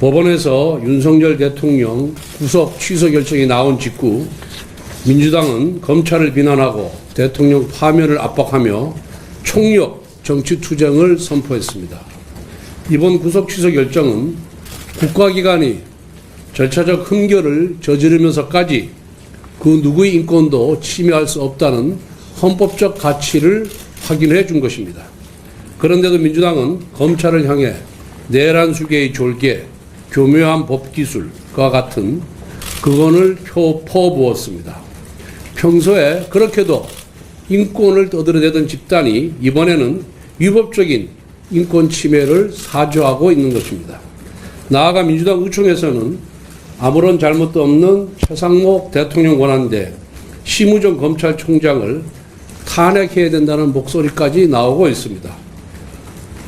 법원에서 윤석열 대통령 구속 취소 결정이 나온 직후 민주당은 검찰을 비난하고 대통령 파면을 압박하며 총력 정치투쟁을 선포했습니다. 이번 구속 취소 결정은 국가기관이 절차적 흠결을 저지르면서까지 그 누구의 인권도 침해할 수 없다는 헌법적 가치를 확인해 준 것입니다. 그런데도 민주당은 검찰을 향해 내란 수계의 졸개, 교묘한 법기술과 같은 극언을 퍼부었습니다. 평소에 그렇게도 인권을 떠들어대던 집단이 이번에는 위법적인 인권 침해를 사죄하고 있는 것입니다. 나아가 민주당 의총에서는 아무런 잘못도 없는 최상목 대통령 권한대 심우정 검찰총장을 탄핵해야 된다는 목소리까지 나오고 있습니다.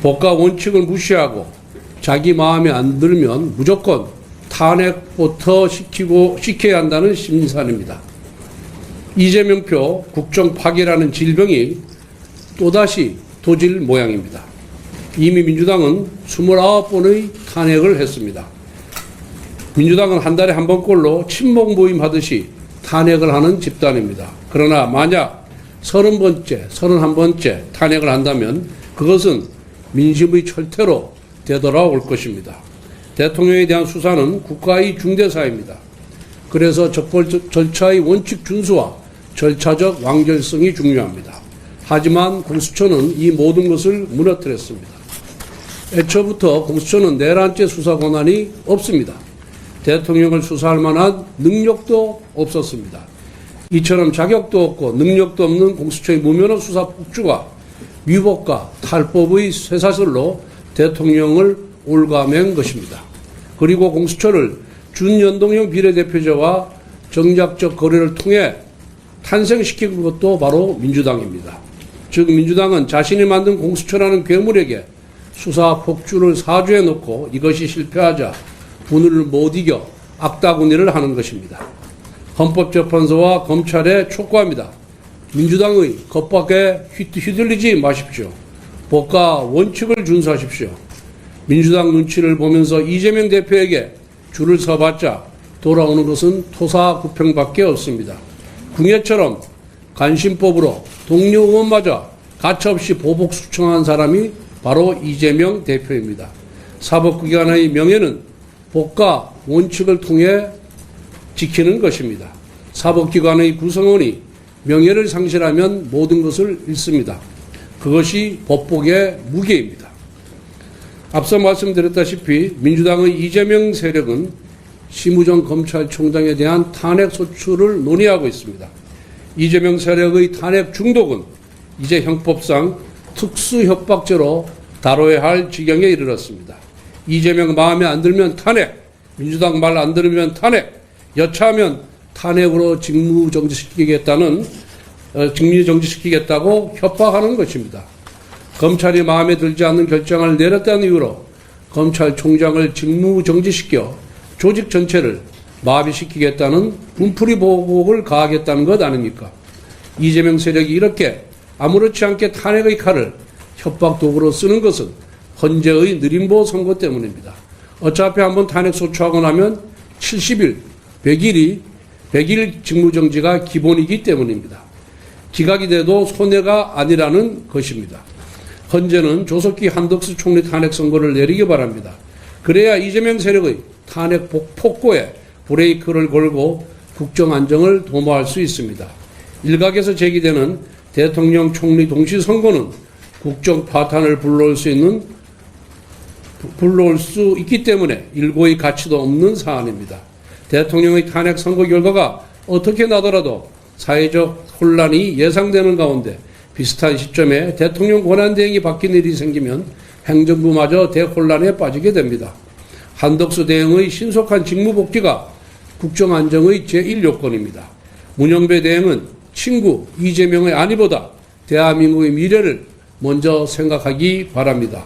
법과 원칙을 무시하고 자기 마음에 안 들면 무조건 탄핵부터 시켜야 한다는 심리산입니다. 이재명표 국정 파괴라는 질병이 또다시 도질 모양입니다. 이미 민주당은 29번의 탄핵을 했습니다. 민주당은 한 달에 한 번꼴로 친목 모임 하듯이 탄핵을 하는 집단입니다. 그러나 만약 30번째, 31번째 탄핵을 한다면 그것은 민심의 철퇴로 되돌아올 것입니다. 대통령에 대한 수사는 국가의 중대사입니다. 그래서 적법 절차의 원칙 준수와 절차적 완결성이 중요합니다. 하지만 공수처는 이 모든 것을 무너뜨렸습니다. 애초부터 공수처는 내란죄 수사 권한이 없습니다. 대통령을 수사할 만한 능력도 없었습니다. 이처럼 자격도 없고 능력도 없는 공수처의 무면허 수사 폭주가 위법과 탈법의 쇠사슬로 대통령을 올가맨 것입니다. 그리고 공수처를 준연동형 비례대표제와 정략적 거래를 통해 탄생시킨 것도 바로 민주당입니다. 즉 민주당은 자신이 만든 공수처라는 괴물에게 수사 폭주를 사주해 놓고 이것이 실패하자 분을 못 이겨 악다구니를 하는 것입니다. 헌법재판소와 검찰에 촉구합니다. 민주당의 겁박에 휘둘리지 마십시오. 법과 원칙을 준수하십시오. 민주당 눈치를 보면서 이재명 대표에게 줄을 서봤자 돌아오는 것은 토사구팽밖에 없습니다. 궁예처럼 간신법으로 동료 의원마저 가차없이 보복 숙청한 사람이 바로 이재명 대표입니다. 사법기관의 명예는 법과 원칙을 통해 지키는 것입니다. 사법기관의 구성원이 명예를 상실하면 모든 것을 잃습니다. 그것이 법복의 무게입니다. 앞서 말씀드렸다시피 민주당의 이재명 세력은 심우정 검찰총장에 대한 탄핵 소추를 논의하고 있습니다. 이재명 세력의 탄핵 중독은 이제 형법상 특수협박죄로 다뤄야 할 지경에 이르렀습니다. 이재명 마음에 안 들면 탄핵, 민주당 말 안 들으면 탄핵, 여차하면 탄핵으로 직무정지시키겠다고 협박하는 것입니다. 검찰이 마음에 들지 않는 결정을 내렸다는 이유로 검찰총장을 직무정지시켜 조직 전체를 마비시키겠다는 분풀이 보복을 가하겠다는 것 아닙니까? 이재명 세력이 이렇게 아무렇지 않게 탄핵의 칼을 협박 도구로 쓰는 것은 헌재의 느림보 선고 때문입니다. 어차피 한번 탄핵 소추하고 나면 70일, 100일 직무정지가 기본이기 때문입니다. 기각이 돼도 손해가 아니라는 것입니다. 헌재는 조석기 한덕수 총리 탄핵 선고를 내리기 바랍니다. 그래야 이재명 세력의 탄핵 폭포에 브레이크를 걸고 국정 안정을 도모할 수 있습니다. 일각에서 제기되는 대통령 총리 동시 선거는 국정 파탄을 불러올 수 있기 때문에 일고의 가치도 없는 사안입니다. 대통령의 탄핵 선거 결과가 어떻게 나더라도 사회적 혼란이 예상되는 가운데 비슷한 시점에 대통령 권한대행이 바뀐 일이 생기면 행정부마저 대혼란에 빠지게 됩니다. 한덕수 대행의 신속한 직무복귀가 국정안정의 제1요건입니다. 문영배 대행은 친구 이재명의 안위보다 대한민국의 미래를 먼저 생각하기 바랍니다.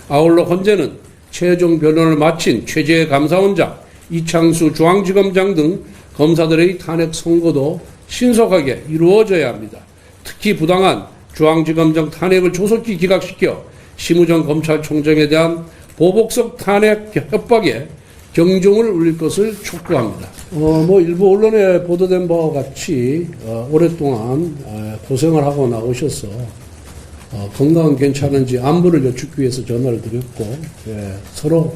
아울러 헌재는 최종 변론을 마친 최재해 감사원장, 이창수 중앙지검장 등 검사들의 탄핵 선고도 신속하게 이루어져야 합니다. 특히 부당한 중앙지검장 탄핵을 조속히 기각시켜 심우정 검찰총장에 대한 보복성 탄핵 협박에 경종을 울릴 것을 촉구합니다. 일부 언론에 보도된 바와 같이 오랫동안 고생을 하고 나오셔서 건강은 괜찮은지 안부를 여쭙기 위해서 전화를 드렸고, 서로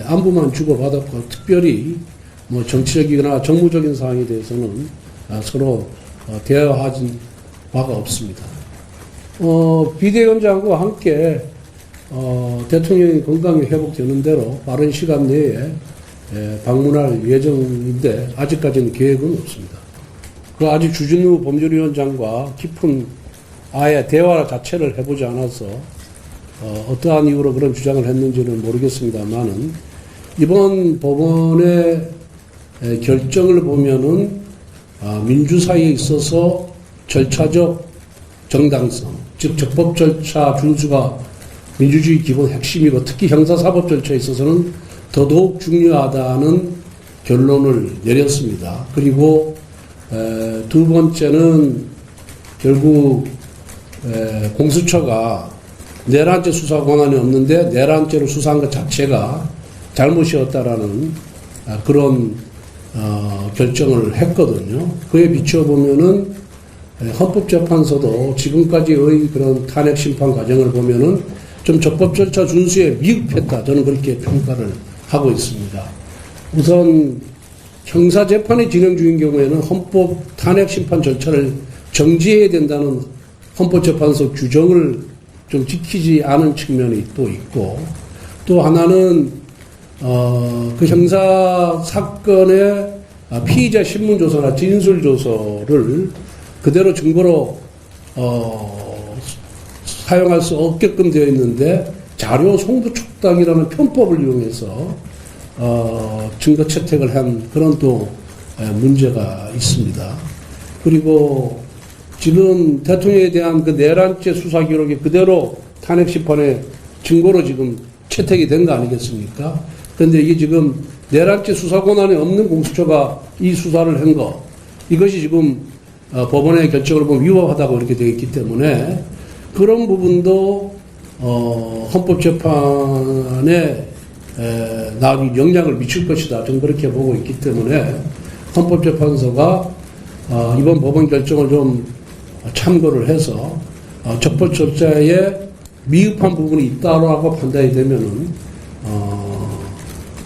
안부만 주고받았고, 특별히 정치적이거나 정무적인 사항에 대해서는 서로 대화하진 바가 없습니다. 비대위원장과 함께 대통령이 건강이 회복되는 대로 빠른 시간 내에 방문할 예정인데 아직까지는 계획은 없습니다. 아직 주진우 법률위원장과 깊은 아예 대화 자체를 해보지 않아서 어떠한 이유로 그런 주장을 했는지는 모르겠습니다만은 이번 법원의 결정을 보면은 민주사회에 있어서 절차적 정당성, 즉 적법 절차 준수가 민주주의 기본 핵심이고 특히 형사사법 절차에 있어서는 더더욱 중요하다는 결론을 내렸습니다. 그리고 두 번째는 결국 공수처가 내란죄 수사 권한이 없는데 내란죄로 수사한 것 자체가 잘못이었다라는 그런 결정을 했거든요. 그에 비춰보면은 헌법재판소도 지금까지의 그런 탄핵 심판 과정을 보면은 좀 적법 절차 준수에 미흡했다. 저는 그렇게 평가를 하고 있습니다. 우선 형사재판이 진행 중인 경우에는 헌법 탄핵 심판 절차를 정지해야 된다는 헌법재판소 규정을 좀 지키지 않은 측면이 또 있고, 또 하나는 그 형사 사건의 피의자 신문조서나 진술조서를 그대로 증거로 사용할 수 없게끔 되어 있는데 자료 송부 촉탁이라는 편법을 이용해서 증거 채택을 한 그런 또 문제가 있습니다. 그리고 지금 대통령에 대한 그 내란죄 수사 기록이 그대로 탄핵 심판의 증거로 지금 채택이 된 거 아니겠습니까? 그런데 이게 지금 내란죄 수사 권한이 없는 공수처가 이 수사를 한 거, 이것이 지금 법원의 결정을 보면 위법하다고 이렇게 되어 있기 때문에 그런 부분도 헌법재판에 나중에 영향을 미칠 것이다. 저는 그렇게 보고 있기 때문에 헌법재판소가 이번 법원 결정을 좀 참고를 해서 적법 절차에 미흡한 부분이 있다라고 판단이 되면은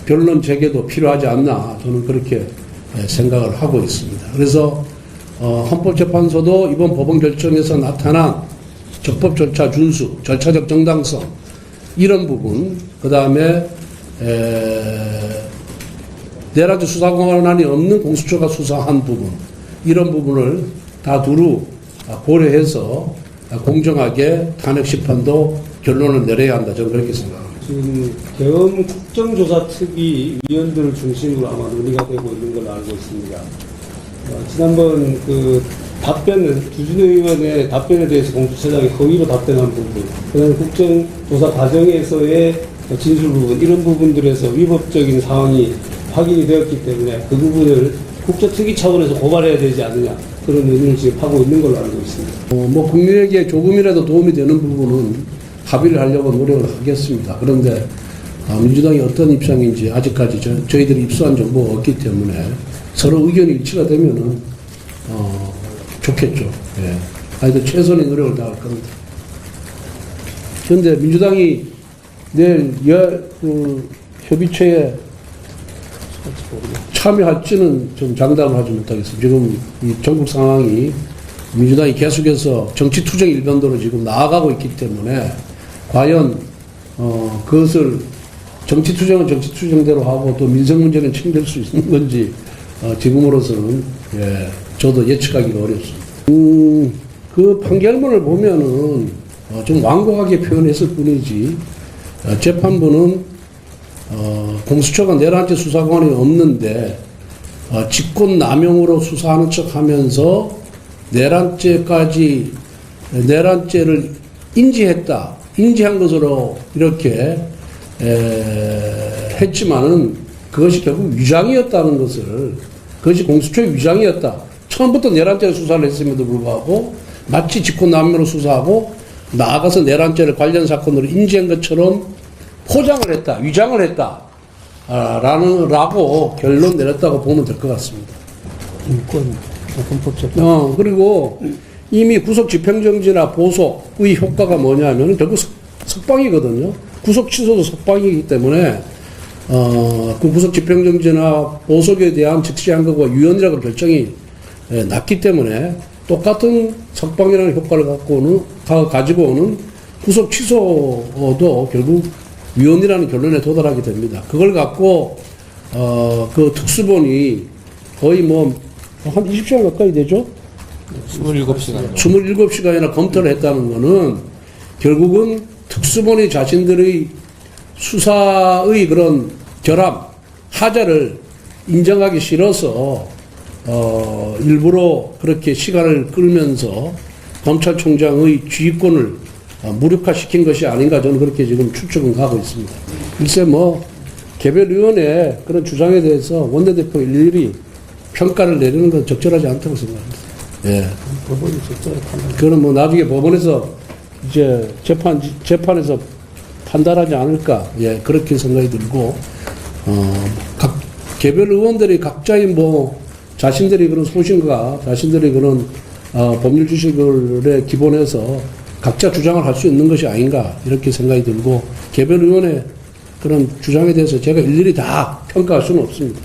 변론 재개도 필요하지 않나 저는 그렇게 생각을 하고 있습니다. 그래서 헌법재판소도 이번 법원 결정에서 나타난 적법 절차 준수, 절차적 정당성 이런 부분, 그 다음에 내란죄 수사 권한이 없는 공수처가 수사한 부분, 이런 부분을 다 두루 고려해서 공정하게 탄핵 심판도 결론을 내려야 한다. 저는 그렇게 생각합니다. 지금 계엄 국정조사특위 위원들을 중심으로 아마 논의가 되고 있는 걸로 알고 있습니다. 지난번 그 답변은 주진우 의원의 답변에 대해서 공수처장이 허위로 답변한 부분, 그다음에 국정조사 과정에서의 진술 부분, 이런 부분들에서 위법적인 상황이 확인이 되었기 때문에 그 부분을 국정특위 차원에서 고발해야 되지 않느냐, 그런 의견을 지금 하고 있는 걸로 알고 있습니다. 국민에게 조금이라도 도움이 되는 부분은 합의를 하려고 노력을 하겠습니다. 그런데 민주당이 어떤 입장인지 아직까지 저희들이 입수한 정보가 없기 때문에 서로 의견이 일치가 되면은 좋겠죠. 예. 하여튼 최선의 노력을 다할 겁니다. 그런데 민주당이 내일 협의체에 참여할지는 좀 장담을 하지 못하겠습니다. 지금 이 전국 상황이 민주당이 계속해서 정치 투쟁 일변도로 지금 나아가고 있기 때문에 과연 그것을 정치 투쟁은 정치 투쟁대로 하고 또 민생 문제는 챙길 수 있는 건지 지금으로서는 저도 예측하기가 어렵습니다. 그 판결문을 보면은 좀 완곡하게 표현했을 뿐이지 재판부는 공수처가 내란죄 수사권이 없는데 직권남용으로 수사하는 척하면서 내란죄를 인지한 것으로 이렇게 했지만은 그것이 결국 위장이었다는 것을, 그것이 공수처의 위장이었다. 처음부터 내란죄 수사를 했음에도 불구하고 마치 직권남용으로 수사하고 나아가서 내란죄를 관련 사건으로 인지한 것처럼 포장을 했다, 위장을 했다. 라고 결론 내렸다고 보면 될 것 같습니다. 인권, 헌법재판. 그리고 이미 구속 집행정지나 보석의 효과가 뭐냐면 결국 석방이거든요. 구속 취소도 석방이기 때문에 그 구속 집행정지나 보석에 대한 즉시한거와 유연이라고 결정이 났기 때문에 똑같은 석방이라는 효과를 가지고 오는 구속 취소도 결국 위헌이라는 결론에 도달하게 됩니다. 그걸 갖고 그 특수본이 거의 뭐 한 20시간 가까이 되죠? 27시간. 27시간이나 검토를 했다는 거는 결국은 특수본이 자신들의 수사의 그런 결함, 하자를 인정하기 싫어서 일부러 그렇게 시간을 끌면서 검찰총장의 지휘권을 무력화시킨 것이 아닌가 저는 그렇게 지금 추측은 가고 있습니다. 글쎄 뭐 개별위원회 그런 주장에 대해서 원내대표 일일이 평가를 내리는 건 적절하지 않다고 생각합니다. 예. 법원이 적절히 판단. 그거는 뭐 나중에 법원에서 이제 재판에서 판단하지 않을까. 예, 그렇게 생각이 들고, 각 개별 의원들이 각자의 뭐 자신들이 그런 소신과 자신들이 그런 법률 지식에 기본해서 각자 주장을 할 수 있는 것이 아닌가 이렇게 생각이 들고 개별 의원의 그런 주장에 대해서 제가 일일이 다 평가할 수는 없습니다.